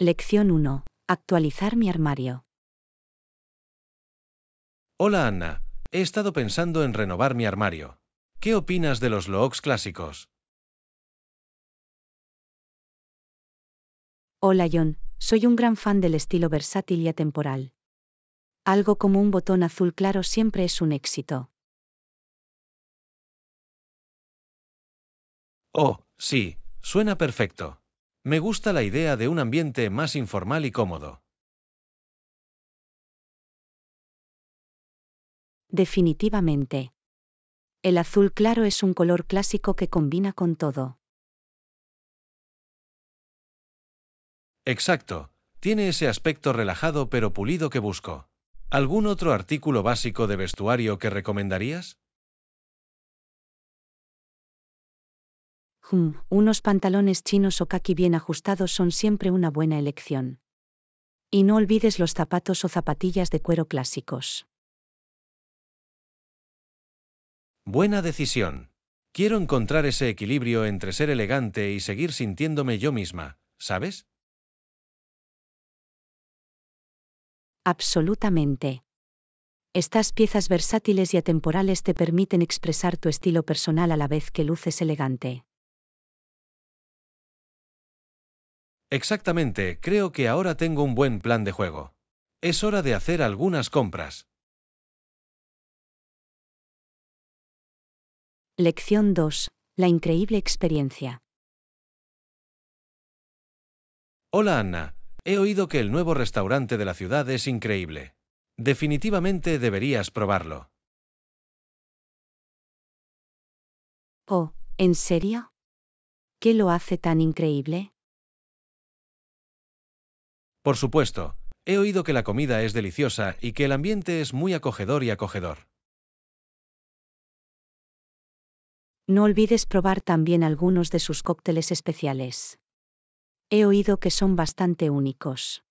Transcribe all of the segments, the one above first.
Lección 1. Actualizar mi armario. Hola Anna, he estado pensando en renovar mi armario. ¿Qué opinas de los looks clásicos? Hola John, soy un gran fan del estilo versátil y atemporal. Algo como un botón azul claro siempre es un éxito. Oh, sí, suena perfecto. Me gusta la idea de un ambiente más informal y cómodo. Definitivamente. El azul claro es un color clásico que combina con todo. Exacto, tiene ese aspecto relajado pero pulido que busco. ¿Algún otro artículo básico de vestuario que recomendarías? Unos pantalones chinos o kaki bien ajustados son siempre una buena elección. Y no olvides los zapatos o zapatillas de cuero clásicos. Buena decisión. Quiero encontrar ese equilibrio entre ser elegante y seguir sintiéndome yo misma, ¿sabes? Absolutamente. Estas piezas versátiles y atemporales te permiten expresar tu estilo personal a la vez que luces elegante. Exactamente, creo que ahora tengo un buen plan de juego. Es hora de hacer algunas compras. Lección 2. La increíble experiencia. Hola Anna, he oído que el nuevo restaurante de la ciudad es increíble. Definitivamente deberías probarlo. Oh, ¿en serio? ¿Qué lo hace tan increíble? Por supuesto, he oído que la comida es deliciosa y que el ambiente es muy acogedor y acogedor. No olvides probar también algunos de sus cócteles especiales. He oído que son bastante únicos.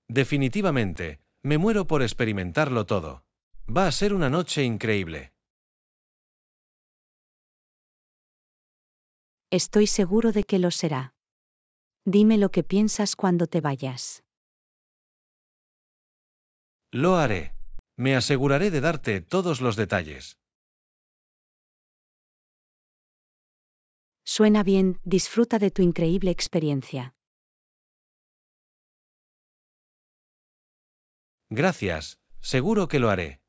Definitivamente, me muero por experimentarlo todo. Va a ser una noche increíble. Estoy seguro de que lo será. Dime lo que piensas cuando te vayas. Lo haré. Me aseguraré de darte todos los detalles. Suena bien, disfruta de tu increíble experiencia. Gracias, seguro que lo haré.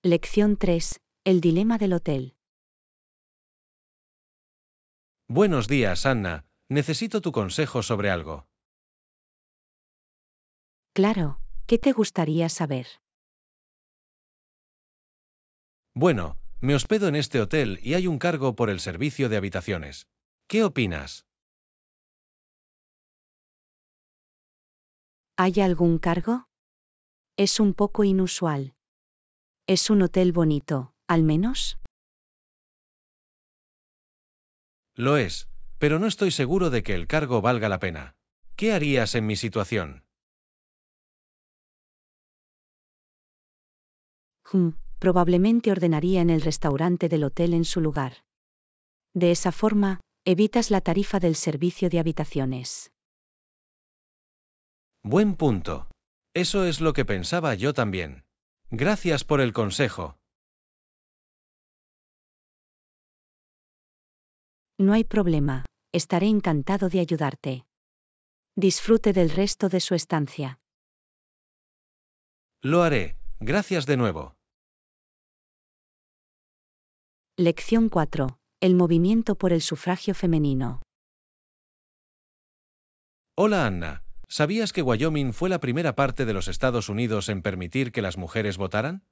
Lección 3. El dilema del hotel. Buenos días, Anna. Necesito tu consejo sobre algo. Claro, ¿qué te gustaría saber? Bueno, me hospedo en este hotel y hay un cargo por el servicio de habitaciones. ¿Qué opinas? ¿Hay algún cargo? Es un poco inusual. ¿Es un hotel bonito, al menos? Lo es, pero no estoy seguro de que el cargo valga la pena. ¿Qué harías en mi situación? Probablemente ordenaría en el restaurante del hotel en su lugar. De esa forma, evitas la tarifa del servicio de habitaciones. Buen punto. Eso es lo que pensaba yo también. Gracias por el consejo. No hay problema, estaré encantado de ayudarte. Disfrute del resto de su estancia. Lo haré. Gracias de nuevo. Lección 4. El movimiento por el sufragio femenino. Hola Anna. ¿Sabías que Wyoming fue la primera parte de los Estados Unidos en permitir que las mujeres votaran?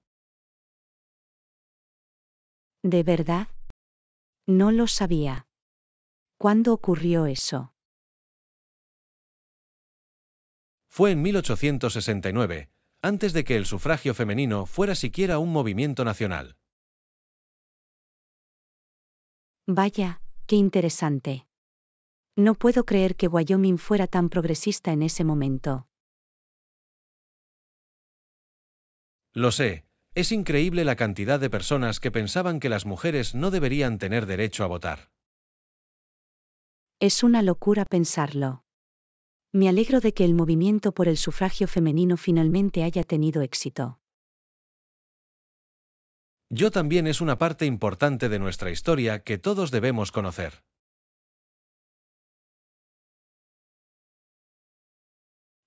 ¿De verdad? No lo sabía. ¿Cuándo ocurrió eso? Fue en 1869, antes de que el sufragio femenino fuera siquiera un movimiento nacional. Vaya, qué interesante. No puedo creer que Wyoming fuera tan progresista en ese momento. Lo sé, es increíble la cantidad de personas que pensaban que las mujeres no deberían tener derecho a votar. Es una locura pensarlo. Me alegro de que el movimiento por el sufragio femenino finalmente haya tenido éxito. Yo también, es una parte importante de nuestra historia que todos debemos conocer.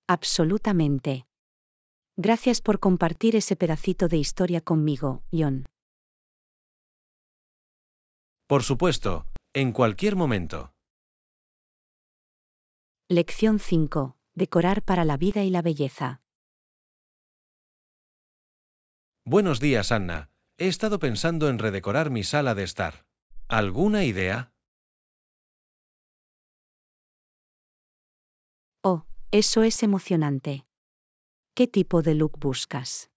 Absolutamente. Gracias por compartir ese pedacito de historia conmigo, John. Por supuesto, en cualquier momento. Lección 5. Decorar para la vida y la belleza. Buenos días, Anna. He estado pensando en redecorar mi sala de estar. ¿Alguna idea? Oh, eso es emocionante. ¿Qué tipo de look buscas?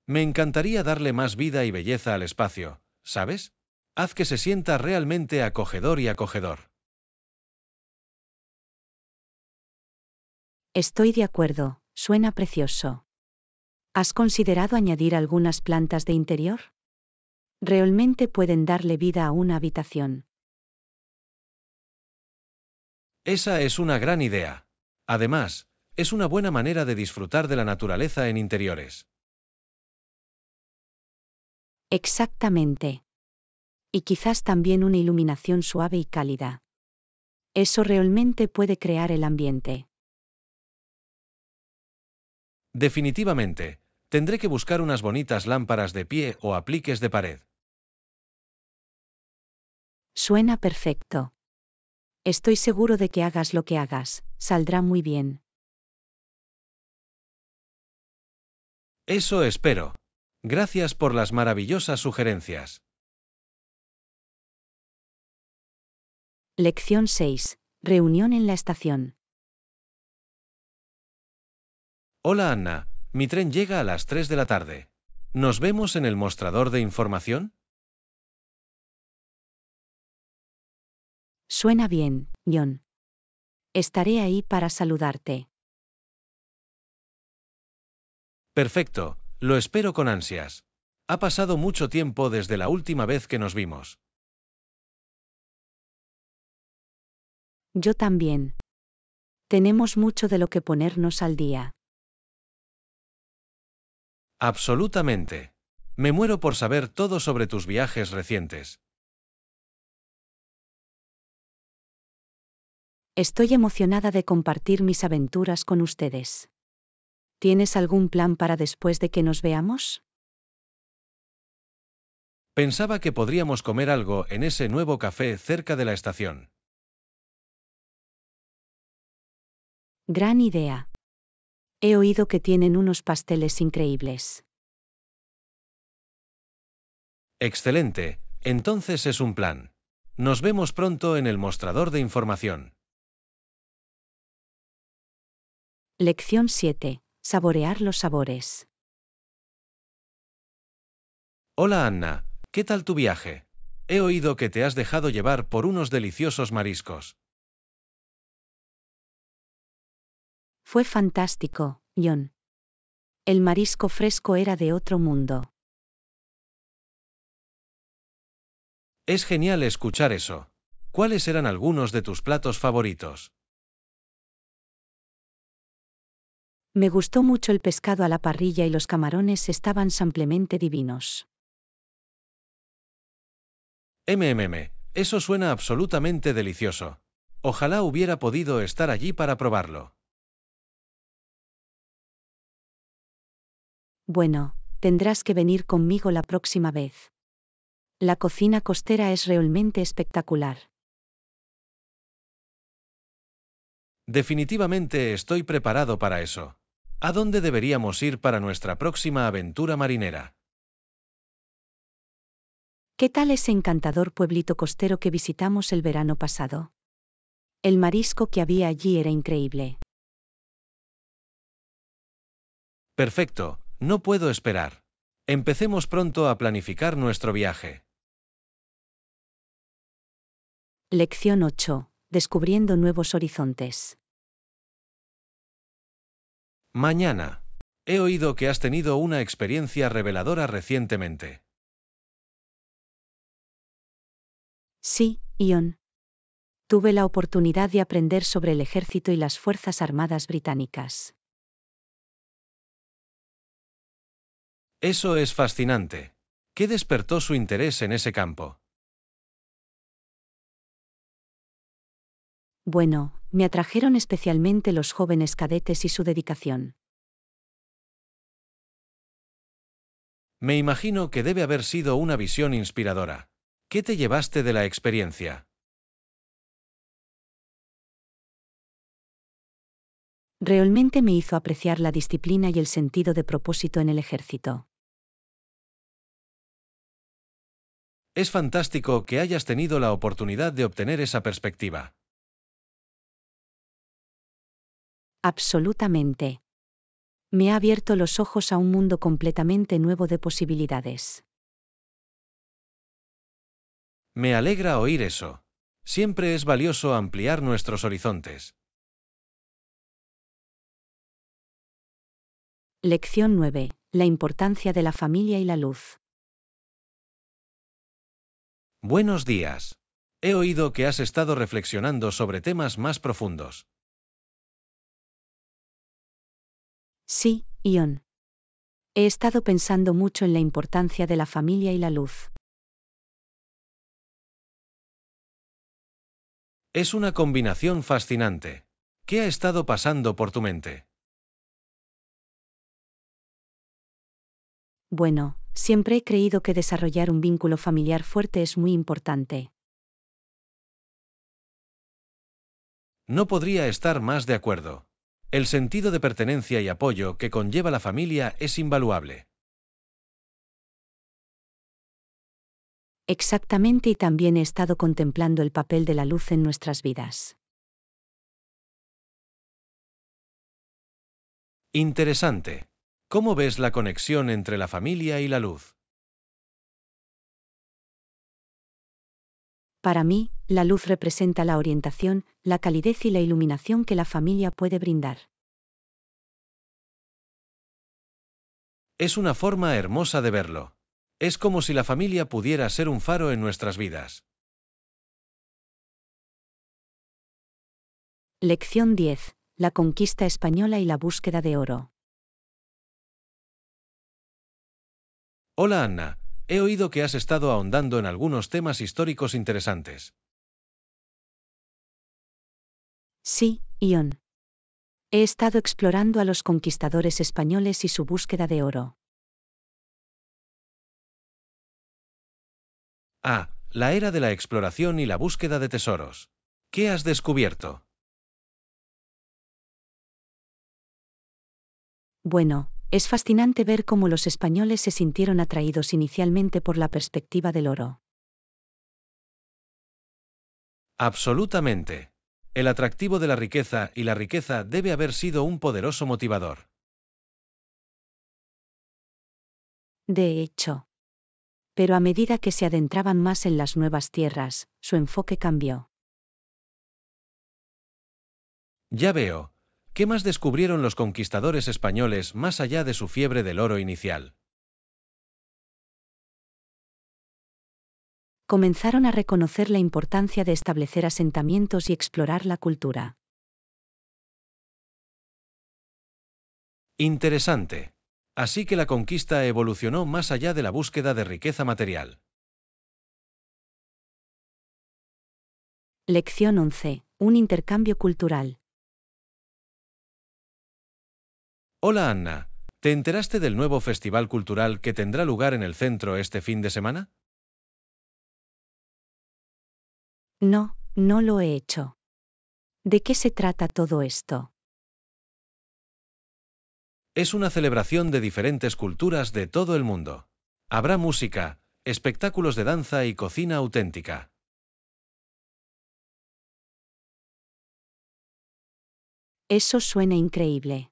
Me encantaría darle más vida y belleza al espacio, ¿sabes? Haz que se sienta realmente acogedor y acogedor. Estoy de acuerdo, suena precioso. ¿Has considerado añadir algunas plantas de interior? Realmente pueden darle vida a una habitación. Esa es una gran idea. Además, es una buena manera de disfrutar de la naturaleza en interiores. Exactamente. Y quizás también una iluminación suave y cálida. Eso realmente puede crear el ambiente. Definitivamente, tendré que buscar unas bonitas lámparas de pie o apliques de pared. Suena perfecto. Estoy seguro de que hagas lo que hagas, saldrá muy bien. Eso espero. Gracias por las maravillosas sugerencias. Lección 6. Reunión en la estación. Hola, Anna. Mi tren llega a las 3 de la tarde. ¿Nos vemos en el mostrador de información? Suena bien, John. Estaré ahí para saludarte. Perfecto, lo espero con ansias. Ha pasado mucho tiempo desde la última vez que nos vimos. Yo también. Tenemos mucho de lo que ponernos al día. Absolutamente. Me muero por saber todo sobre tus viajes recientes. Estoy emocionada de compartir mis aventuras con ustedes. ¿Tienes algún plan para después de que nos veamos? Pensaba que podríamos comer algo en ese nuevo café cerca de la estación. Gran idea. He oído que tienen unos pasteles increíbles. Excelente, entonces es un plan. Nos vemos pronto en el mostrador de información. Lección 7. Saborear los sabores. Hola, Anna, ¿qué tal tu viaje? He oído que te has dejado llevar por unos deliciosos mariscos. Fue fantástico, John. El marisco fresco era de otro mundo. Es genial escuchar eso. ¿Cuáles eran algunos de tus platos favoritos? Me gustó mucho el pescado a la parrilla y los camarones estaban simplemente divinos. Eso suena absolutamente delicioso. Ojalá hubiera podido estar allí para probarlo. Bueno, tendrás que venir conmigo la próxima vez. La cocina costera es realmente espectacular. Definitivamente estoy preparado para eso. ¿A dónde deberíamos ir para nuestra próxima aventura marinera? ¿Qué tal ese encantador pueblito costero que visitamos el verano pasado? El marisco que había allí era increíble. Perfecto, no puedo esperar. Empecemos pronto a planificar nuestro viaje. Lección 8. Descubriendo nuevos horizontes. Mañana. He oído que has tenido una experiencia reveladora recientemente. Sí, Ion. Tuve la oportunidad de aprender sobre el ejército y las Fuerzas Armadas británicas. Eso es fascinante. ¿Qué despertó su interés en ese campo? Bueno, me atrajeron especialmente los jóvenes cadetes y su dedicación. Me imagino que debe haber sido una visión inspiradora. ¿Qué te llevaste de la experiencia? Realmente me hizo apreciar la disciplina y el sentido de propósito en el ejército. Es fantástico que hayas tenido la oportunidad de obtener esa perspectiva. Absolutamente. Me ha abierto los ojos a un mundo completamente nuevo de posibilidades. Me alegra oír eso. Siempre es valioso ampliar nuestros horizontes. Lección 9. La importancia de la familia y la luz. Buenos días. He oído que has estado reflexionando sobre temas más profundos. Sí, Ion. He estado pensando mucho en la importancia de la familia y la luz. Es una combinación fascinante. ¿Qué ha estado pasando por tu mente? Bueno, siempre he creído que desarrollar un vínculo familiar fuerte es muy importante. No podría estar más de acuerdo. El sentido de pertenencia y apoyo que conlleva la familia es invaluable. Exactamente, y también he estado contemplando el papel de la luz en nuestras vidas. Interesante. ¿Cómo ves la conexión entre la familia y la luz? Para mí, la luz representa la orientación, la calidez y la iluminación que la familia puede brindar. Es una forma hermosa de verlo. Es como si la familia pudiera ser un faro en nuestras vidas. Lección 10. La conquista española y la búsqueda de oro. Hola Anna, he oído que has estado ahondando en algunos temas históricos interesantes. Sí, Ion. He estado explorando a los conquistadores españoles y su búsqueda de oro. Ah, la era de la exploración y la búsqueda de tesoros. ¿Qué has descubierto? Bueno, es fascinante ver cómo los españoles se sintieron atraídos inicialmente por la perspectiva del oro. Absolutamente. El atractivo de la riqueza y la riqueza debe haber sido un poderoso motivador. De hecho. Pero a medida que se adentraban más en las nuevas tierras, su enfoque cambió. Ya veo. ¿Qué más descubrieron los conquistadores españoles más allá de su fiebre del oro inicial? Comenzaron a reconocer la importancia de establecer asentamientos y explorar la cultura. Interesante. Así que la conquista evolucionó más allá de la búsqueda de riqueza material. Lección 11. Un intercambio cultural. Hola Anna, ¿te enteraste del nuevo festival cultural que tendrá lugar en el centro este fin de semana? No, no lo he hecho. ¿De qué se trata todo esto? Es una celebración de diferentes culturas de todo el mundo. Habrá música, espectáculos de danza y cocina auténtica. Eso suena increíble.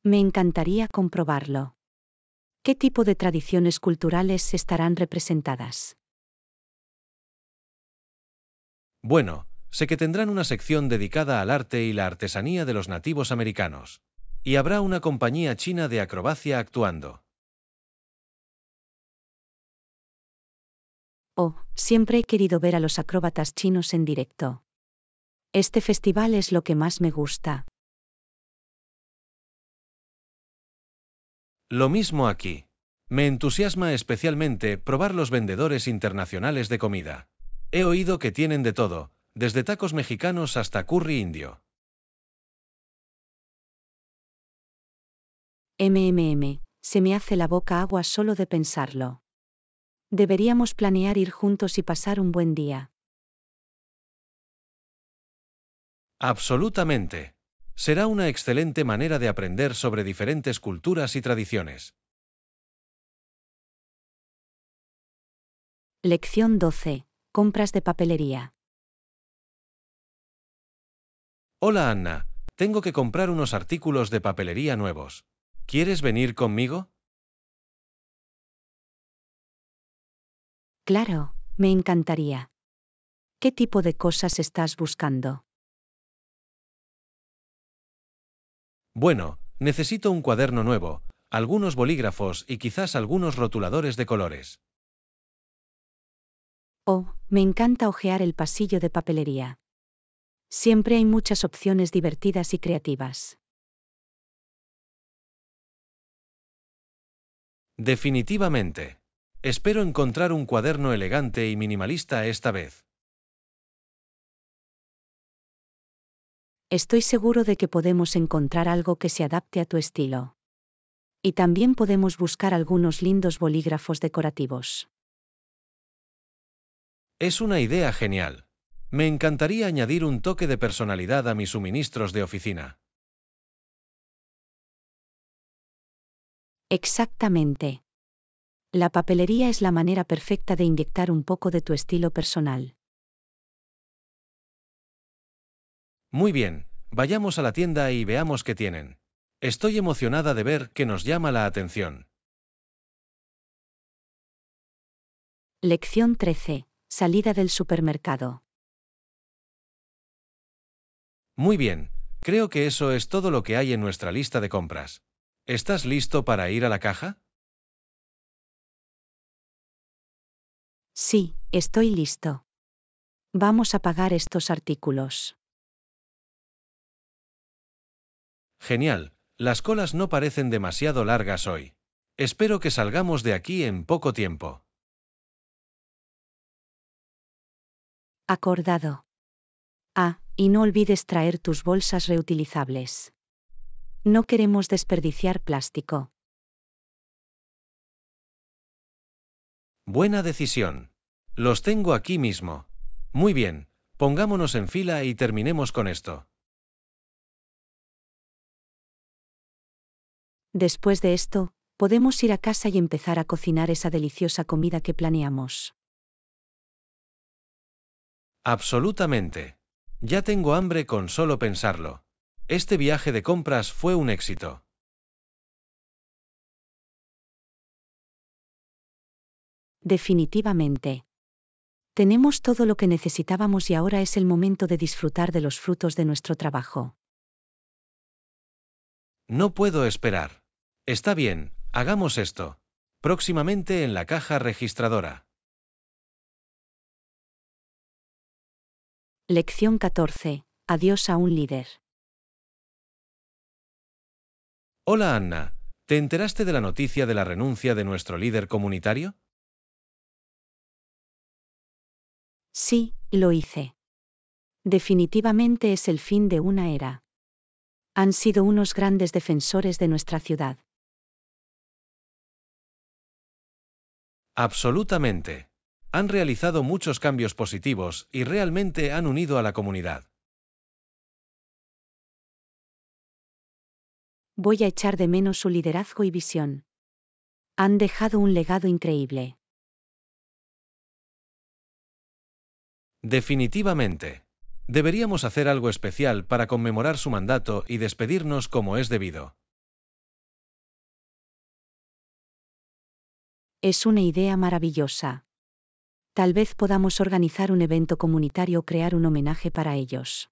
Me encantaría comprobarlo. ¿Qué tipo de tradiciones culturales estarán representadas? Bueno, sé que tendrán una sección dedicada al arte y la artesanía de los nativos americanos. Y habrá una compañía china de acrobacia actuando. Oh, siempre he querido ver a los acróbatas chinos en directo. Este festival es lo que más me gusta. Lo mismo aquí. Me entusiasma especialmente probar los vendedores internacionales de comida. He oído que tienen de todo, desde tacos mexicanos hasta curry indio. Se me hace la boca agua solo de pensarlo. Deberíamos planear ir juntos y pasar un buen día. Absolutamente. Será una excelente manera de aprender sobre diferentes culturas y tradiciones. Lección 12. Compras de papelería. Hola Anna, tengo que comprar unos artículos de papelería nuevos. ¿Quieres venir conmigo? Claro, me encantaría. ¿Qué tipo de cosas estás buscando? Bueno, necesito un cuaderno nuevo, algunos bolígrafos y quizás algunos rotuladores de colores. Oh, me encanta hojear el pasillo de papelería. Siempre hay muchas opciones divertidas y creativas. Definitivamente. Espero encontrar un cuaderno elegante y minimalista esta vez. Estoy seguro de que podemos encontrar algo que se adapte a tu estilo. Y también podemos buscar algunos lindos bolígrafos decorativos. Es una idea genial. Me encantaría añadir un toque de personalidad a mis suministros de oficina. Exactamente. La papelería es la manera perfecta de inyectar un poco de tu estilo personal. Muy bien, vayamos a la tienda y veamos qué tienen. Estoy emocionada de ver qué nos llama la atención. Lección 13. Salida del supermercado. Muy bien, creo que eso es todo lo que hay en nuestra lista de compras. ¿Estás listo para ir a la caja? Sí, estoy listo. Vamos a pagar estos artículos. Genial, las colas no parecen demasiado largas hoy. Espero que salgamos de aquí en poco tiempo. Acordado. Ah, y no olvides traer tus bolsas reutilizables. No queremos desperdiciar plástico. Buena decisión. Los tengo aquí mismo. Muy bien, pongámonos en fila y terminemos con esto. Después de esto, podemos ir a casa y empezar a cocinar esa deliciosa comida que planeamos. Absolutamente. Ya tengo hambre con solo pensarlo. Este viaje de compras fue un éxito. Definitivamente. Tenemos todo lo que necesitábamos y ahora es el momento de disfrutar de los frutos de nuestro trabajo. No puedo esperar. Está bien, hagamos esto. Próximamente en la caja registradora. Lección 14. Adiós a un líder. Hola Anna, ¿te enteraste de la noticia de la renuncia de nuestro líder comunitario? Sí, lo hice. Definitivamente es el fin de una era. Han sido unos grandes defensores de nuestra ciudad. Absolutamente. Han realizado muchos cambios positivos y realmente han unido a la comunidad. Voy a echar de menos su liderazgo y visión. Han dejado un legado increíble. Definitivamente. Deberíamos hacer algo especial para conmemorar su mandato y despedirnos como es debido. Es una idea maravillosa. Tal vez podamos organizar un evento comunitario o crear un homenaje para ellos.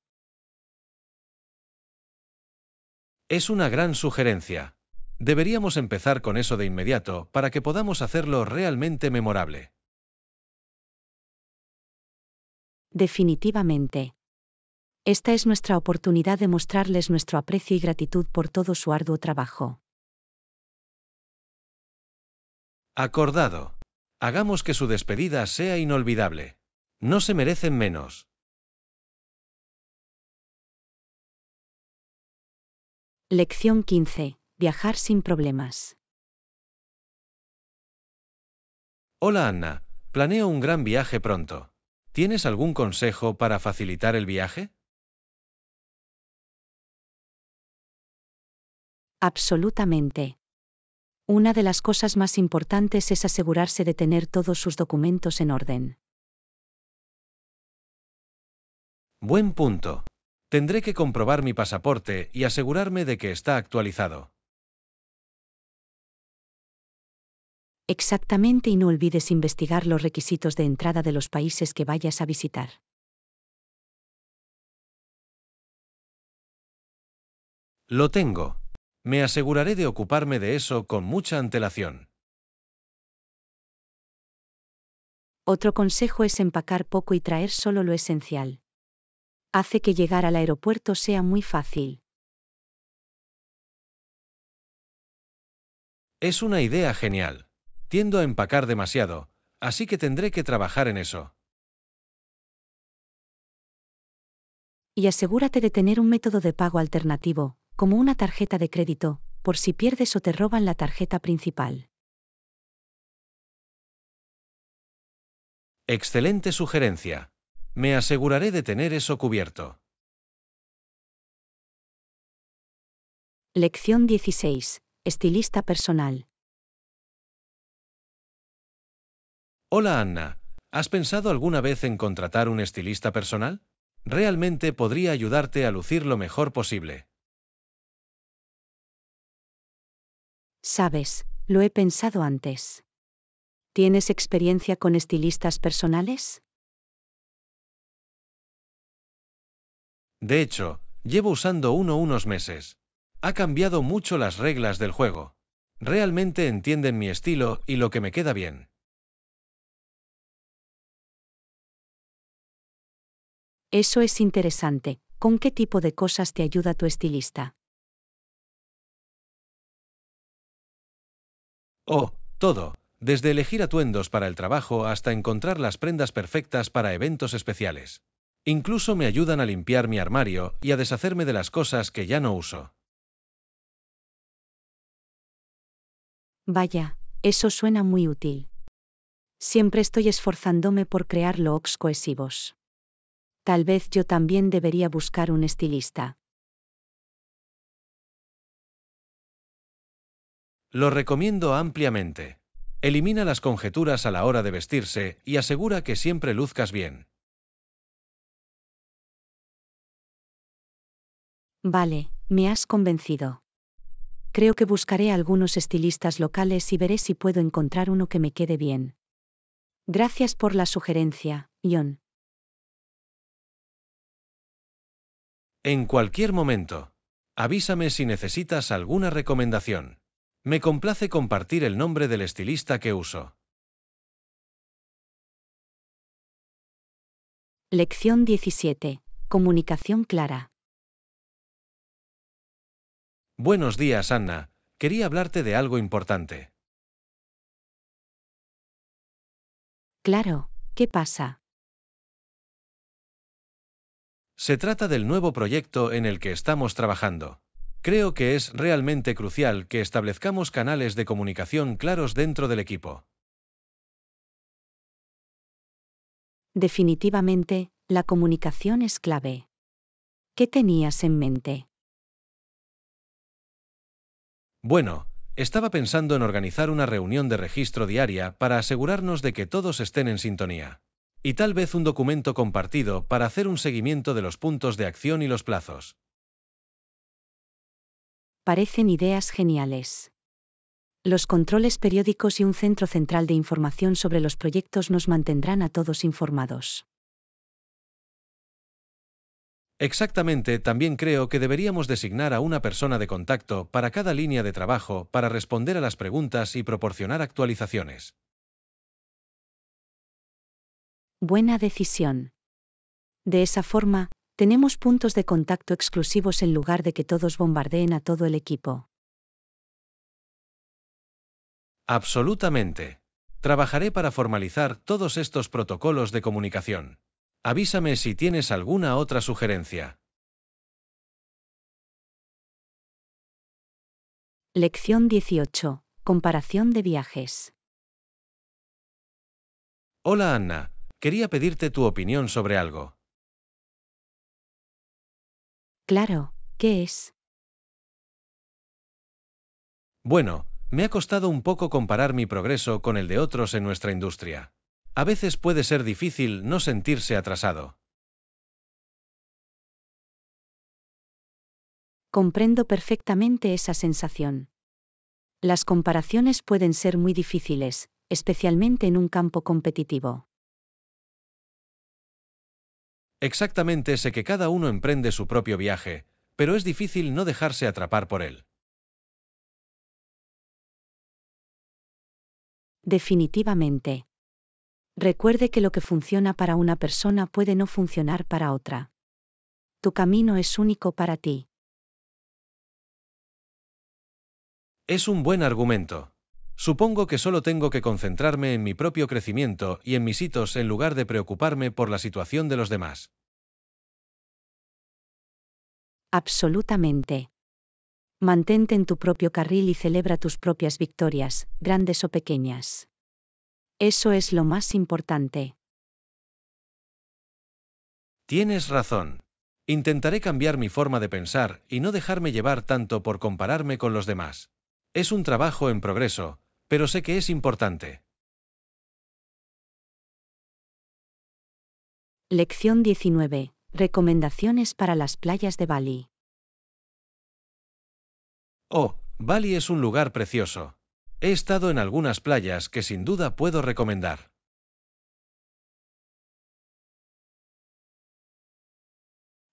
Es una gran sugerencia. Deberíamos empezar con eso de inmediato para que podamos hacerlo realmente memorable. Definitivamente. Esta es nuestra oportunidad de mostrarles nuestro aprecio y gratitud por todo su arduo trabajo. Acordado. Hagamos que su despedida sea inolvidable. No se merecen menos. Lección 15. Viajar sin problemas. Hola Anna, planeo un gran viaje pronto. ¿Tienes algún consejo para facilitar el viaje? Absolutamente. Una de las cosas más importantes es asegurarse de tener todos sus documentos en orden. Buen punto. Tendré que comprobar mi pasaporte y asegurarme de que está actualizado. Exactamente, y no olvides investigar los requisitos de entrada de los países que vayas a visitar. Lo tengo. Me aseguraré de ocuparme de eso con mucha antelación. Otro consejo es empacar poco y traer solo lo esencial. Hace que llegar al aeropuerto sea muy fácil. Es una idea genial. Tiendo a empacar demasiado, así que tendré que trabajar en eso. Y asegúrate de tener un método de pago alternativo, como una tarjeta de crédito, por si pierdes o te roban la tarjeta principal. Excelente sugerencia. Me aseguraré de tener eso cubierto. Lección 16. Estilista personal. Hola Anna, ¿has pensado alguna vez en contratar un estilista personal? Realmente podría ayudarte a lucir lo mejor posible. Sabes, lo he pensado antes. ¿Tienes experiencia con estilistas personales? De hecho, llevo usando uno unos meses. Ha cambiado mucho las reglas del juego. Realmente entienden mi estilo y lo que me queda bien. Eso es interesante. ¿Con qué tipo de cosas te ayuda tu estilista? Oh, todo, desde elegir atuendos para el trabajo hasta encontrar las prendas perfectas para eventos especiales. Incluso me ayudan a limpiar mi armario y a deshacerme de las cosas que ya no uso. Vaya, eso suena muy útil. Siempre estoy esforzándome por crear looks cohesivos. Tal vez yo también debería buscar un estilista. Lo recomiendo ampliamente. Elimina las conjeturas a la hora de vestirse y asegura que siempre luzcas bien. Vale, me has convencido. Creo que buscaré algunos estilistas locales y veré si puedo encontrar uno que me quede bien. Gracias por la sugerencia, John. En cualquier momento. Avísame si necesitas alguna recomendación. Me complace compartir el nombre del estilista que uso. Lección 17. Comunicación clara. Buenos días, Anna. Quería hablarte de algo importante. Claro, ¿qué pasa? Se trata del nuevo proyecto en el que estamos trabajando. Creo que es realmente crucial que establezcamos canales de comunicación claros dentro del equipo. Definitivamente, la comunicación es clave. ¿Qué tenías en mente? Bueno, estaba pensando en organizar una reunión de registro diaria para asegurarnos de que todos estén en sintonía. Y tal vez un documento compartido para hacer un seguimiento de los puntos de acción y los plazos. Parecen ideas geniales. Los controles periódicos y un centro central de información sobre los proyectos nos mantendrán a todos informados. Exactamente, también creo que deberíamos designar a una persona de contacto para cada línea de trabajo para responder a las preguntas y proporcionar actualizaciones. Buena decisión. De esa forma, tenemos puntos de contacto exclusivos en lugar de que todos bombardeen a todo el equipo. Absolutamente. Trabajaré para formalizar todos estos protocolos de comunicación. Avísame si tienes alguna otra sugerencia. Lección 18. Comparación de viajes. Hola Anna, quería pedirte tu opinión sobre algo. Claro, ¿qué es? Bueno, me ha costado un poco comparar mi progreso con el de otros en nuestra industria. A veces puede ser difícil no sentirse atrasado. Comprendo perfectamente esa sensación. Las comparaciones pueden ser muy difíciles, especialmente en un campo competitivo. Exactamente, sé que cada uno emprende su propio viaje, pero es difícil no dejarse atrapar por él. Definitivamente. Recuerde que lo que funciona para una persona puede no funcionar para otra. Tu camino es único para ti. Es un buen argumento. Supongo que solo tengo que concentrarme en mi propio crecimiento y en mis hitos en lugar de preocuparme por la situación de los demás. Absolutamente. Mantente en tu propio carril y celebra tus propias victorias, grandes o pequeñas. Eso es lo más importante. Tienes razón. Intentaré cambiar mi forma de pensar y no dejarme llevar tanto por compararme con los demás. Es un trabajo en progreso, pero sé que es importante. Lección 19. Recomendaciones para las playas de Bali. Oh, Bali es un lugar precioso. He estado en algunas playas que sin duda puedo recomendar.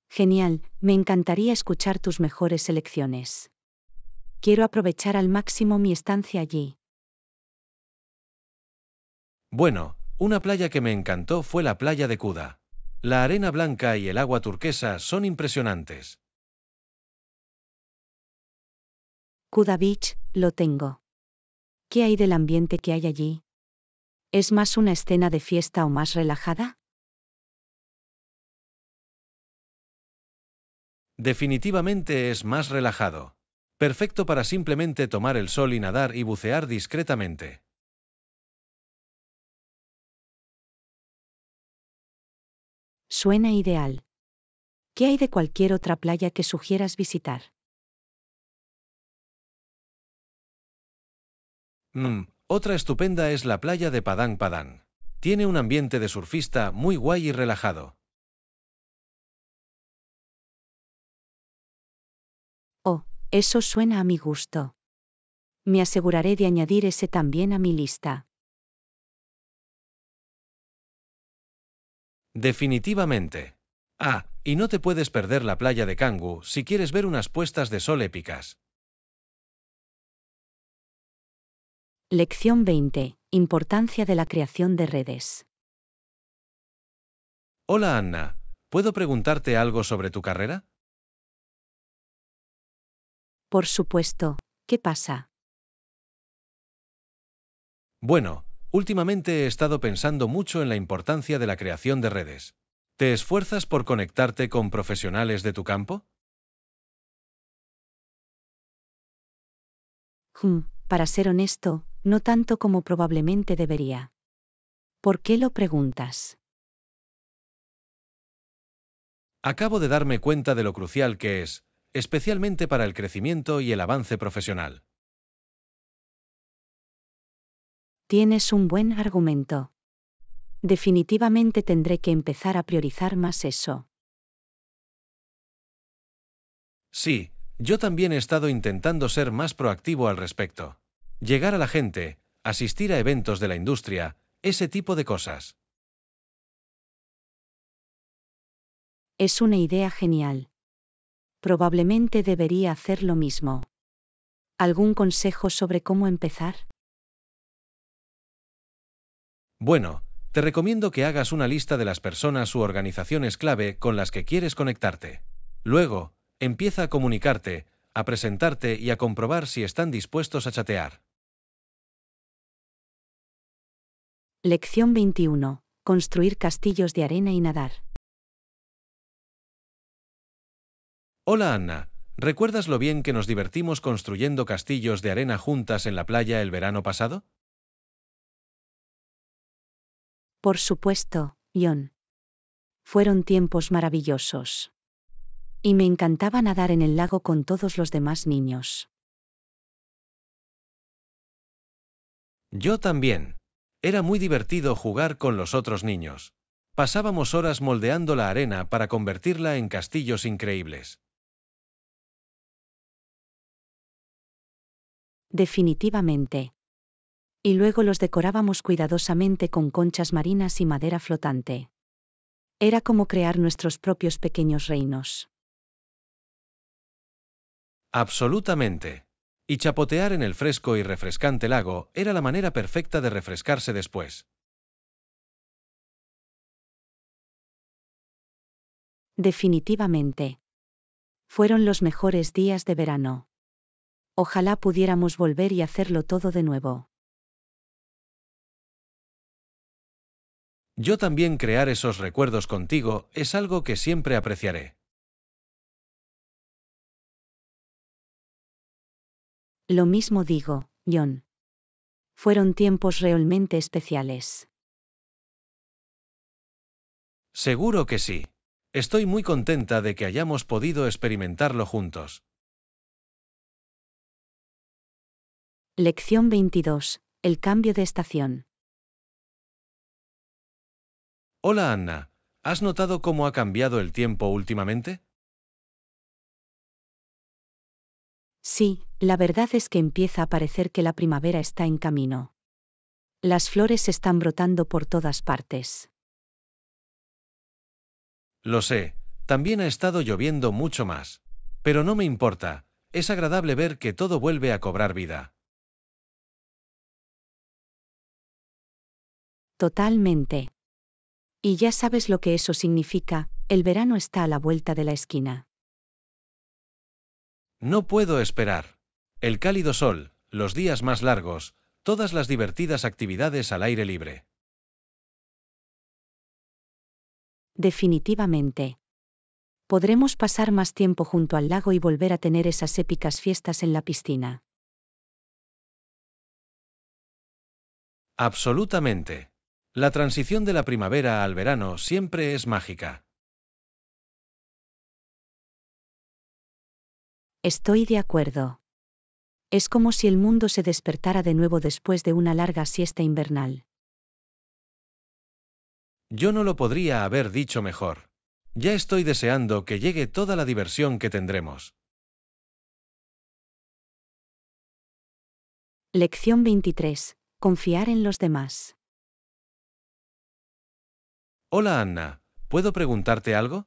Genial, me encantaría escuchar tus mejores selecciones. Quiero aprovechar al máximo mi estancia allí. Bueno, una playa que me encantó fue la playa de Kuda. La arena blanca y el agua turquesa son impresionantes. Kuda Beach, lo tengo. ¿Qué hay del ambiente que hay allí? ¿Es más una escena de fiesta o más relajada? Definitivamente es más relajado. Perfecto para simplemente tomar el sol y nadar y bucear discretamente. Suena ideal. ¿Qué hay de cualquier otra playa que sugieras visitar? Otra estupenda es la playa de Padang Padang. Tiene un ambiente de surfista muy guay y relajado. Oh, eso suena a mi gusto. Me aseguraré de añadir ese también a mi lista. Definitivamente. Ah, y no te puedes perder la playa de Canggu si quieres ver unas puestas de sol épicas. Lección 20. Importancia de la creación de redes. Hola Anna, ¿puedo preguntarte algo sobre tu carrera? Por supuesto, ¿qué pasa? Bueno, últimamente he estado pensando mucho en la importancia de la creación de redes. ¿Te esfuerzas por conectarte con profesionales de tu campo? Para ser honesto, no tanto como probablemente debería. ¿Por qué lo preguntas? Acabo de darme cuenta de lo crucial que es, especialmente para el crecimiento y el avance profesional. Tienes un buen argumento. Definitivamente tendré que empezar a priorizar más eso. Sí, yo también he estado intentando ser más proactivo al respecto. Llegar a la gente, asistir a eventos de la industria, ese tipo de cosas. Es una idea genial. Probablemente debería hacer lo mismo. ¿Algún consejo sobre cómo empezar? Bueno, Te recomiendo que hagas una lista de las personas u organizaciones clave con las que quieres conectarte. Luego, empieza a comunicarte, a presentarte y a comprobar si están dispuestos a chatear. Lección 21. Construir castillos de arena y nadar. Hola Anna, ¿recuerdas lo bien que nos divertimos construyendo castillos de arena juntas en la playa el verano pasado? Por supuesto, John. Fueron tiempos maravillosos. Y me encantaba nadar en el lago con todos los demás niños. Yo también. Era muy divertido jugar con los otros niños. Pasábamos horas moldeando la arena para convertirla en castillos increíbles. Definitivamente. Y luego los decorábamos cuidadosamente con conchas marinas y madera flotante. Era como crear nuestros propios pequeños reinos. Absolutamente. Y chapotear en el fresco y refrescante lago era la manera perfecta de refrescarse después. Definitivamente. Fueron los mejores días de verano. Ojalá pudiéramos volver y hacerlo todo de nuevo. Yo también crear esos recuerdos contigo es algo que siempre apreciaré. Lo mismo digo, John. Fueron tiempos realmente especiales. Seguro que sí. Estoy muy contenta de que hayamos podido experimentarlo juntos. Lección 22. El cambio de estación. Hola Anna, ¿has notado cómo ha cambiado el tiempo últimamente? Sí, la verdad es que empieza a parecer que la primavera está en camino. Las flores están brotando por todas partes. Lo sé, también ha estado lloviendo mucho más. Pero no me importa, es agradable ver que todo vuelve a cobrar vida. Totalmente. Y ya sabes lo que eso significa, el verano está a la vuelta de la esquina. No puedo esperar. El cálido sol, los días más largos, todas las divertidas actividades al aire libre. Definitivamente. Podremos pasar más tiempo junto al lago y volver a tener esas épicas fiestas en la piscina. Absolutamente. La transición de la primavera al verano siempre es mágica. Estoy de acuerdo. Es como si el mundo se despertara de nuevo después de una larga siesta invernal. Yo no lo podría haber dicho mejor. Ya estoy deseando que llegue toda la diversión que tendremos. Lección 23. Confiar en los demás. Hola Anna, ¿puedo preguntarte algo?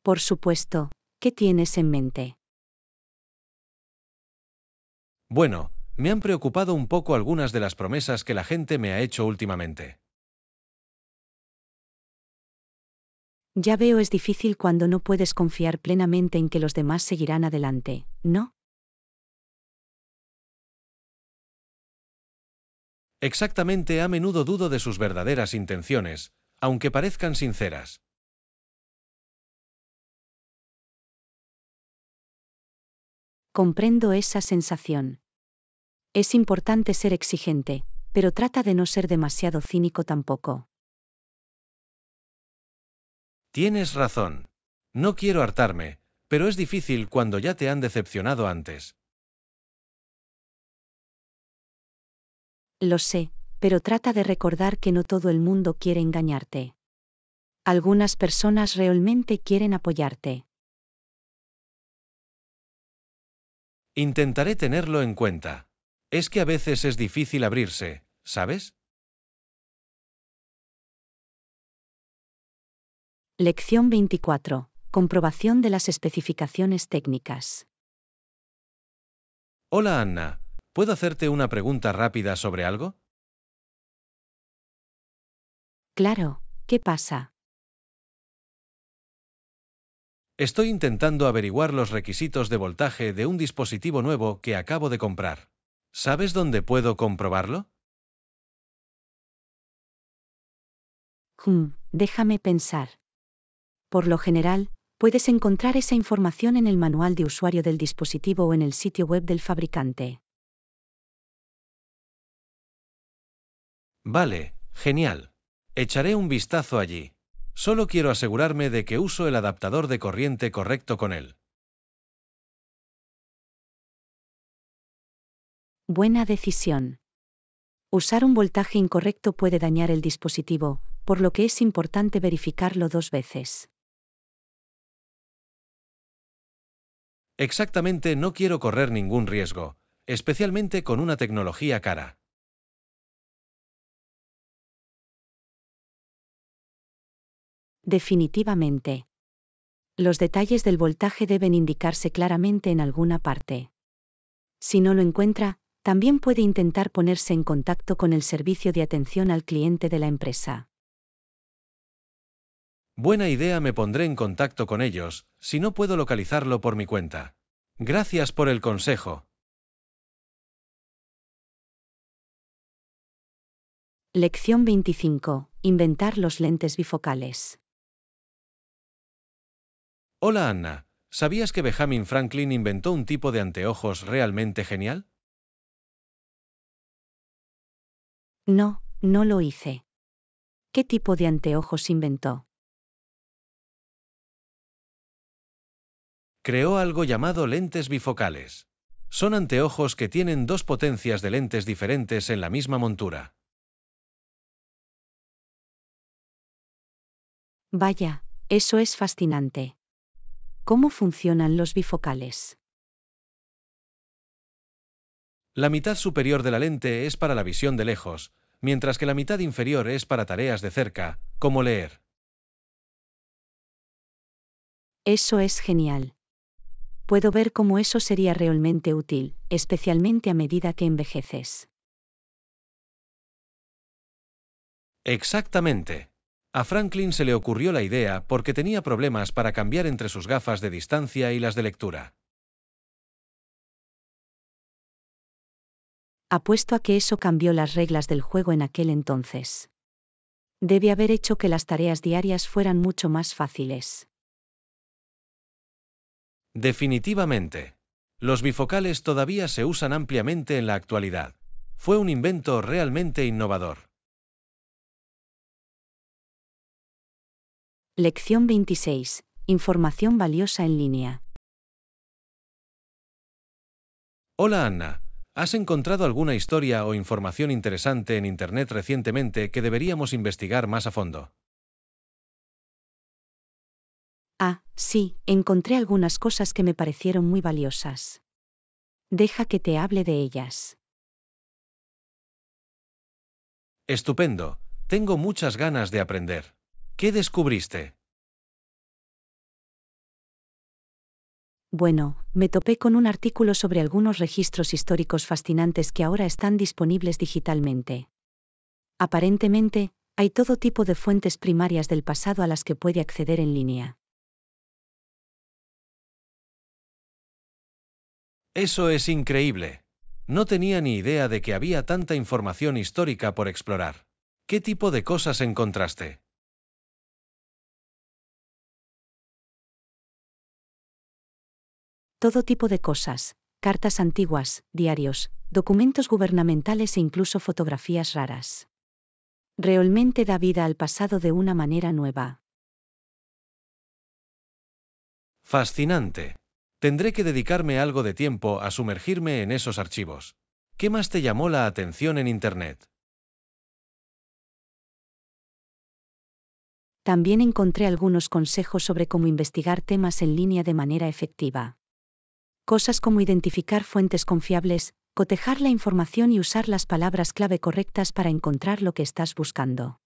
Por supuesto, ¿qué tienes en mente? Bueno, me han preocupado un poco algunas de las promesas que la gente me ha hecho últimamente. Ya veo, es difícil cuando no puedes confiar plenamente en que los demás seguirán adelante, ¿no? Exactamente, a menudo dudo de sus verdaderas intenciones, aunque parezcan sinceras. Comprendo esa sensación. Es importante ser exigente, pero trata de no ser demasiado cínico tampoco. Tienes razón. No quiero hartarme, pero es difícil cuando ya te han decepcionado antes. Lo sé, pero trata de recordar que no todo el mundo quiere engañarte. Algunas personas realmente quieren apoyarte. Intentaré tenerlo en cuenta. Es que a veces es difícil abrirse, ¿sabes? Lección 24. Comprobación de las especificaciones técnicas. Hola Anna, ¿puedo hacerte una pregunta rápida sobre algo? Claro, ¿qué pasa? Estoy intentando averiguar los requisitos de voltaje de un dispositivo nuevo que acabo de comprar. ¿Sabes dónde puedo comprobarlo? Déjame pensar. Por lo general, puedes encontrar esa información en el manual de usuario del dispositivo o en el sitio web del fabricante. Vale, genial. Echaré un vistazo allí. Solo quiero asegurarme de que uso el adaptador de corriente correcto con él. Buena decisión. Usar un voltaje incorrecto puede dañar el dispositivo, por lo que es importante verificarlo 2 veces. Exactamente, no quiero correr ningún riesgo, especialmente con una tecnología cara. Definitivamente. Los detalles del voltaje deben indicarse claramente en alguna parte. Si no lo encuentra, también puede intentar ponerse en contacto con el servicio de atención al cliente de la empresa. Buena idea, me pondré en contacto con ellos, si no puedo localizarlo por mi cuenta. Gracias por el consejo. Lección 25. Inventar los lentes bifocales. Hola Anna, ¿sabías que Benjamin Franklin inventó un tipo de anteojos realmente genial? No, no lo hice. ¿Qué tipo de anteojos inventó? Creó algo llamado lentes bifocales. Son anteojos que tienen dos potencias de lentes diferentes en la misma montura. Vaya, eso es fascinante. ¿Cómo funcionan los bifocales? La mitad superior de la lente es para la visión de lejos, mientras que la mitad inferior es para tareas de cerca, como leer. Eso es genial. Puedo ver cómo eso sería realmente útil, especialmente a medida que envejeces. Exactamente. A Franklin se le ocurrió la idea porque tenía problemas para cambiar entre sus gafas de distancia y las de lectura. Apuesto a que eso cambió las reglas del juego en aquel entonces. Debe haber hecho que las tareas diarias fueran mucho más fáciles. Definitivamente. Los bifocales todavía se usan ampliamente en la actualidad. Fue un invento realmente innovador. Lección 26. Información valiosa en línea. Hola Anna, ¿has encontrado alguna historia o información interesante en Internet recientemente que deberíamos investigar más a fondo? Sí, encontré algunas cosas que me parecieron muy valiosas. Deja que te hable de ellas. Estupendo, tengo muchas ganas de aprender. ¿Qué descubriste? Bueno, me topé con un artículo sobre algunos registros históricos fascinantes que ahora están disponibles digitalmente. Aparentemente, hay todo tipo de fuentes primarias del pasado a las que puede acceder en línea. Eso es increíble. No tenía ni idea de que había tanta información histórica por explorar. ¿Qué tipo de cosas encontraste? Todo tipo de cosas, cartas antiguas, diarios, documentos gubernamentales e incluso fotografías raras. Realmente da vida al pasado de una manera nueva. Fascinante. Tendré que dedicarme algo de tiempo a sumergirme en esos archivos. ¿Qué más te llamó la atención en Internet? También encontré algunos consejos sobre cómo investigar temas en línea de manera efectiva. Cosas como identificar fuentes confiables, cotejar la información y usar las palabras clave correctas para encontrar lo que estás buscando.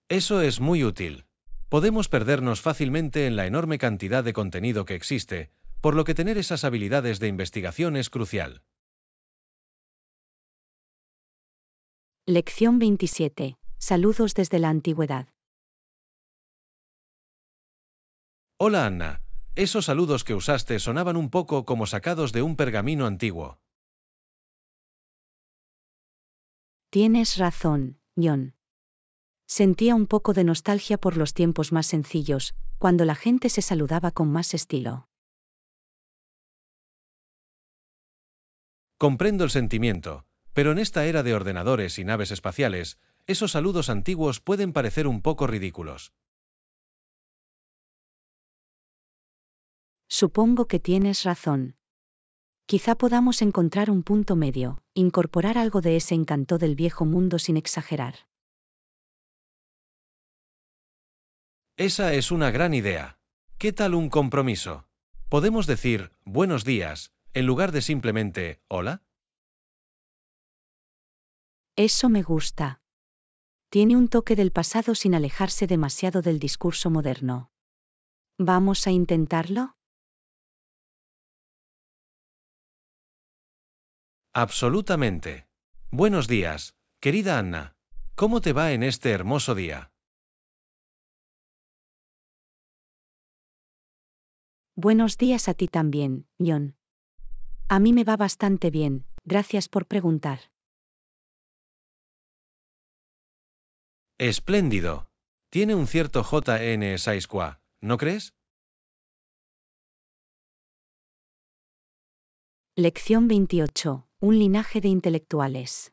Eso es muy útil. Podemos perdernos fácilmente en la enorme cantidad de contenido que existe, por lo que tener esas habilidades de investigación es crucial. Lección 27. Saludos desde la antigüedad. Hola Anna, esos saludos que usaste sonaban un poco como sacados de un pergamino antiguo. Tienes razón, John. Sentía un poco de nostalgia por los tiempos más sencillos, cuando la gente se saludaba con más estilo. Comprendo el sentimiento, pero en esta era de ordenadores y naves espaciales, esos saludos antiguos pueden parecer un poco ridículos. Supongo que tienes razón. Quizá podamos encontrar un punto medio, incorporar algo de ese encanto del viejo mundo sin exagerar. Esa es una gran idea. ¿Qué tal un compromiso? ¿Podemos decir buenos días en lugar de simplemente hola? Eso me gusta. Tiene un toque del pasado sin alejarse demasiado del discurso moderno. ¿Vamos a intentarlo? Absolutamente. Buenos días, querida Anna. ¿Cómo te va en este hermoso día? Buenos días a ti también, John. A mí me va bastante bien, gracias por preguntar. Espléndido. Tiene un cierto JN Saisqua, ¿no crees? Lección 28. Un linaje de intelectuales.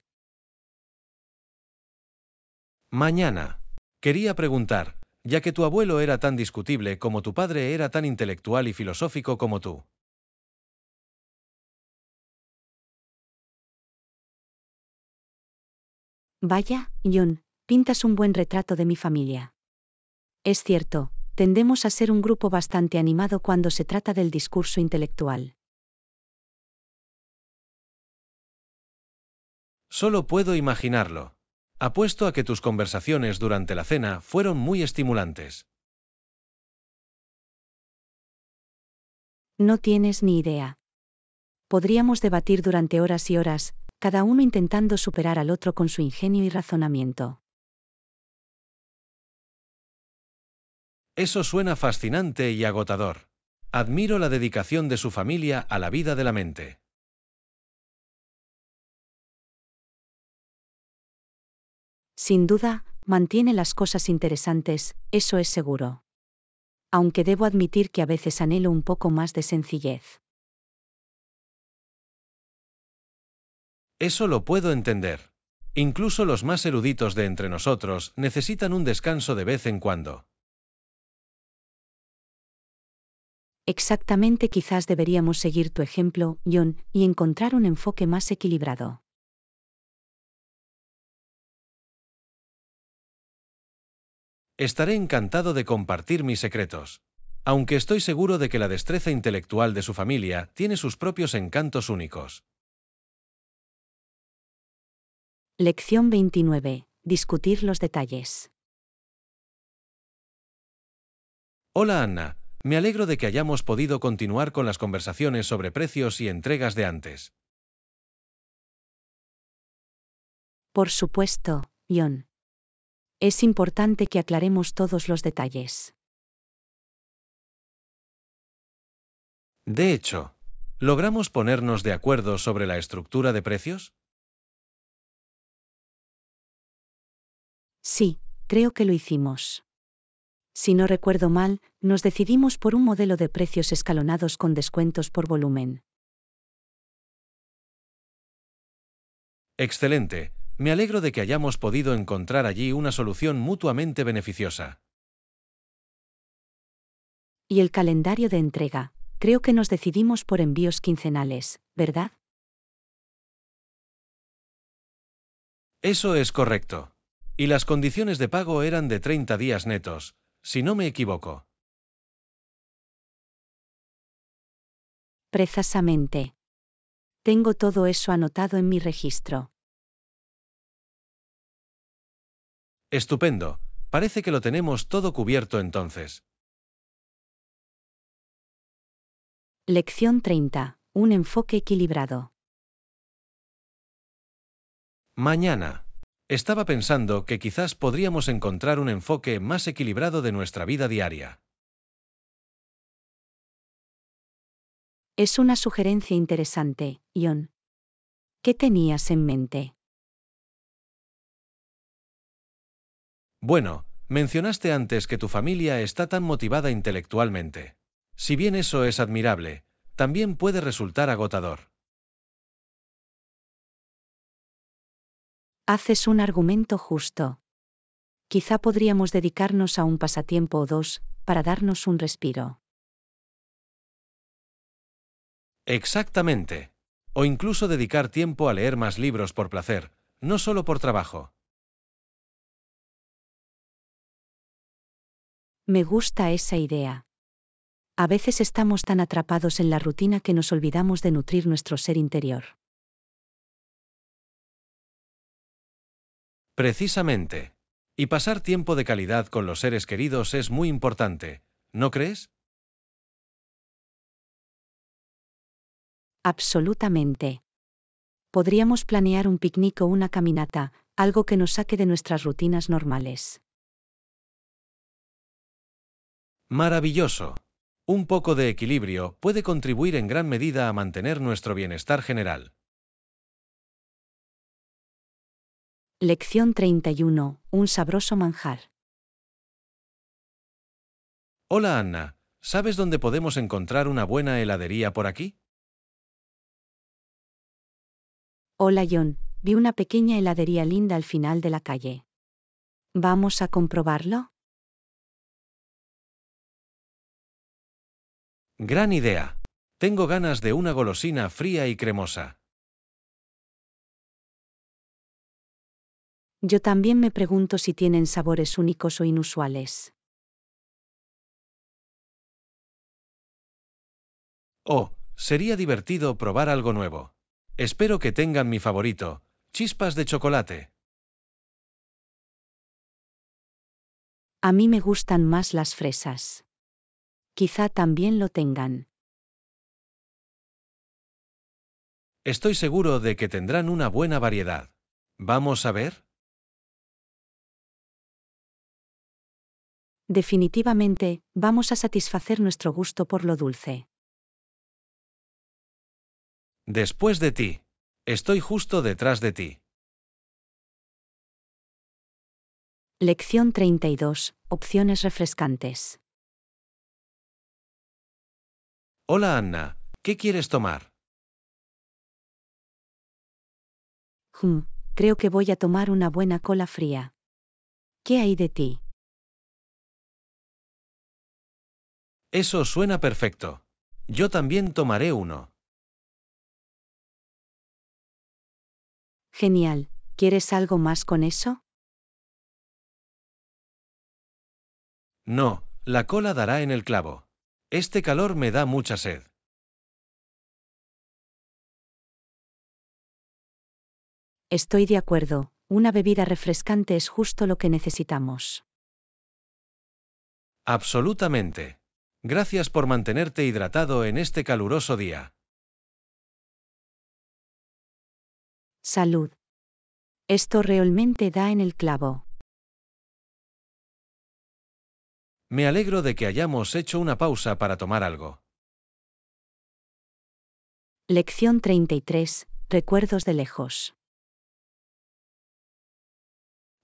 Mañana. Quería preguntar, ya que tu abuelo era tan discutible como tu padre era tan intelectual y filosófico como tú. Vaya, John, pintas un buen retrato de mi familia. Es cierto, tendemos a ser un grupo bastante animado cuando se trata del discurso intelectual. Solo puedo imaginarlo. Apuesto a que tus conversaciones durante la cena fueron muy estimulantes. No tienes ni idea. Podríamos debatir durante horas y horas, cada uno intentando superar al otro con su ingenio y razonamiento. Eso suena fascinante y agotador. Admiro la dedicación de su familia a la vida de la mente. Sin duda, mantiene las cosas interesantes, eso es seguro. Aunque debo admitir que a veces anhelo un poco más de sencillez. Eso lo puedo entender. Incluso los más eruditos de entre nosotros necesitan un descanso de vez en cuando. Exactamente, quizás deberíamos seguir tu ejemplo, John, y encontrar un enfoque más equilibrado. Estaré encantado de compartir mis secretos. Aunque estoy seguro de que la destreza intelectual de su familia tiene sus propios encantos únicos. Lección 29. Discutir los detalles. Hola Anna, me alegro de que hayamos podido continuar con las conversaciones sobre precios y entregas de antes. Por supuesto, John. Es importante que aclaremos todos los detalles. De hecho, ¿logramos ponernos de acuerdo sobre la estructura de precios? Sí, creo que lo hicimos. Si no recuerdo mal, nos decidimos por un modelo de precios escalonados con descuentos por volumen. Excelente, me alegro de que hayamos podido encontrar allí una solución mutuamente beneficiosa. Y el calendario de entrega, creo que nos decidimos por envíos quincenales, ¿verdad? Eso es correcto. Y las condiciones de pago eran de 30 días netos, si no me equivoco. Precisamente. Tengo todo eso anotado en mi registro. Estupendo, parece que lo tenemos todo cubierto entonces. Lección 30. Un enfoque equilibrado. Mañana. Estaba pensando que quizás podríamos encontrar un enfoque más equilibrado de nuestra vida diaria. Es una sugerencia interesante, Ion. ¿Qué tenías en mente? Bueno, mencionaste antes que tu familia está tan motivada intelectualmente. Si bien eso es admirable, también puede resultar agotador. Haces un argumento justo. Quizá podríamos dedicarnos a un pasatiempo o dos, para darnos un respiro. Exactamente. O incluso dedicar tiempo a leer más libros por placer, no solo por trabajo. Me gusta esa idea. A veces estamos tan atrapados en la rutina que nos olvidamos de nutrir nuestro ser interior. Precisamente. Y pasar tiempo de calidad con los seres queridos es muy importante, ¿no crees? Absolutamente. Podríamos planear un picnic o una caminata, algo que nos saque de nuestras rutinas normales. Maravilloso. Un poco de equilibrio puede contribuir en gran medida a mantener nuestro bienestar general. Lección 31. Un sabroso manjar. Hola Anna, ¿sabes dónde podemos encontrar una buena heladería por aquí? Hola John, vi una pequeña heladería linda al final de la calle. ¿Vamos a comprobarlo? Gran idea. Tengo ganas de una golosina fría y cremosa. Yo también me pregunto si tienen sabores únicos o inusuales. Oh, sería divertido probar algo nuevo. Espero que tengan mi favorito, chispas de chocolate. A mí me gustan más las fresas. Quizá también lo tengan. Estoy seguro de que tendrán una buena variedad. ¿Vamos a ver? Definitivamente, vamos a satisfacer nuestro gusto por lo dulce. Después de ti. Estoy justo detrás de ti. Lección 32. Opciones refrescantes. Hola Anna, ¿qué quieres tomar? Creo que voy a tomar una buena cola fría. ¿Qué hay de ti? Eso suena perfecto. Yo también tomaré uno. Genial. ¿Quieres algo más con eso? No, la cola dará en el clavo. Este calor me da mucha sed. Estoy de acuerdo, una bebida refrescante es justo lo que necesitamos. Absolutamente. Gracias por mantenerte hidratado en este caluroso día. Salud. Esto realmente da en el clavo. Me alegro de que hayamos hecho una pausa para tomar algo. Lección 33. Recuerdos de lejos.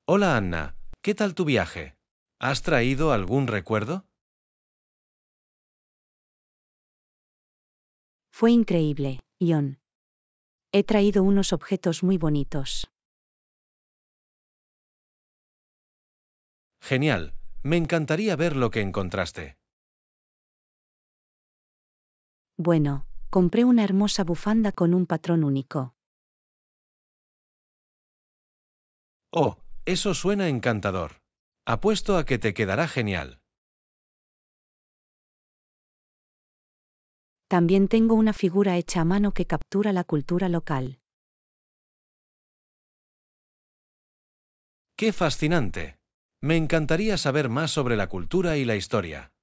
Hola Anna, ¿qué tal tu viaje? ¿Has traído algún recuerdo? Fue increíble, Ion. He traído unos objetos muy bonitos. Genial, me encantaría ver lo que encontraste. Bueno, compré una hermosa bufanda con un patrón único. Oh, eso suena encantador. Apuesto a que te quedará genial. También tengo una figura hecha a mano que captura la cultura local. ¡Qué fascinante! Me encantaría saber más sobre la cultura y la historia.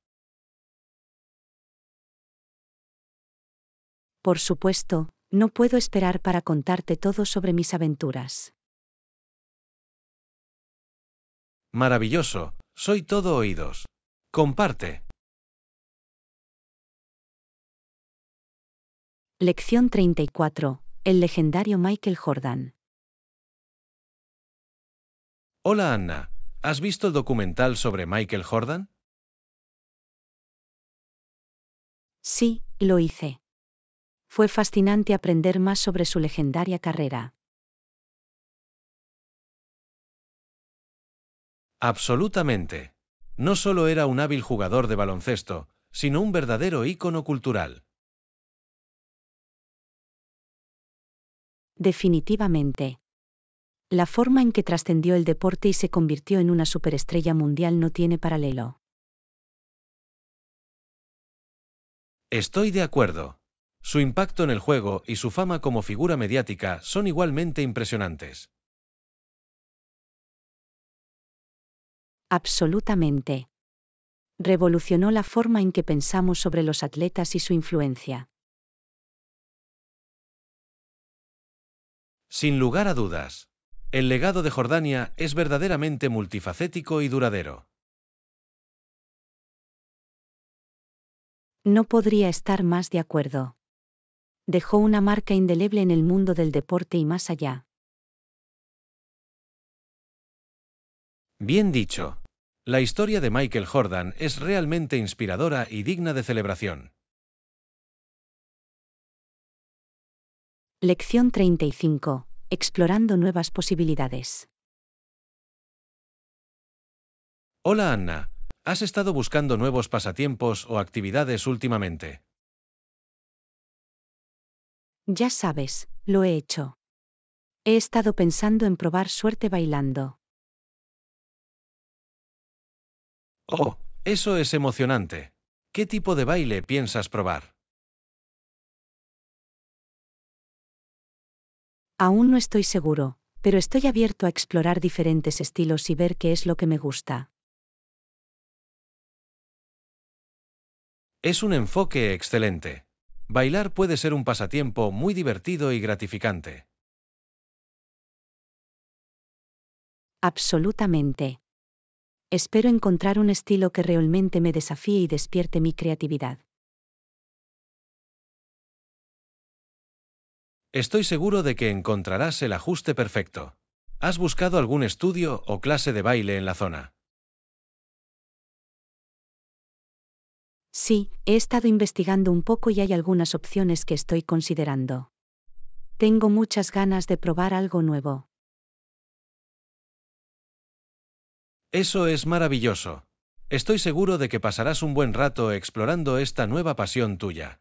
Por supuesto, no puedo esperar para contarte todo sobre mis aventuras. Maravilloso, soy todo oídos. Comparte. Lección 34. El legendario Michael Jordan. Hola Anna, ¿has visto el documental sobre Michael Jordan? Sí, lo hice. Fue fascinante aprender más sobre su legendaria carrera. Absolutamente. No solo era un hábil jugador de baloncesto, sino un verdadero ícono cultural. Definitivamente. La forma en que trascendió el deporte y se convirtió en una superestrella mundial no tiene paralelo. Estoy de acuerdo. Su impacto en el juego y su fama como figura mediática son igualmente impresionantes. Absolutamente. Revolucionó la forma en que pensamos sobre los atletas y su influencia. Sin lugar a dudas. El legado de Jordania es verdaderamente multifacético y duradero. No podría estar más de acuerdo. Dejó una marca indeleble en el mundo del deporte y más allá. Bien dicho. La historia de Michael Jordan es realmente inspiradora y digna de celebración. Lección 35. Explorando nuevas posibilidades. Hola Anna, ¿has estado buscando nuevos pasatiempos o actividades últimamente? Ya sabes, lo he hecho. He estado pensando en probar suerte bailando. Oh, eso es emocionante. ¿Qué tipo de baile piensas probar? Aún no estoy seguro, pero estoy abierto a explorar diferentes estilos y ver qué es lo que me gusta. Es un enfoque excelente. Bailar puede ser un pasatiempo muy divertido y gratificante. Absolutamente. Espero encontrar un estilo que realmente me desafíe y despierte mi creatividad. Estoy seguro de que encontrarás el ajuste perfecto. ¿Has buscado algún estudio o clase de baile en la zona? Sí, he estado investigando un poco y hay algunas opciones que estoy considerando. Tengo muchas ganas de probar algo nuevo. Eso es maravilloso. Estoy seguro de que pasarás un buen rato explorando esta nueva pasión tuya.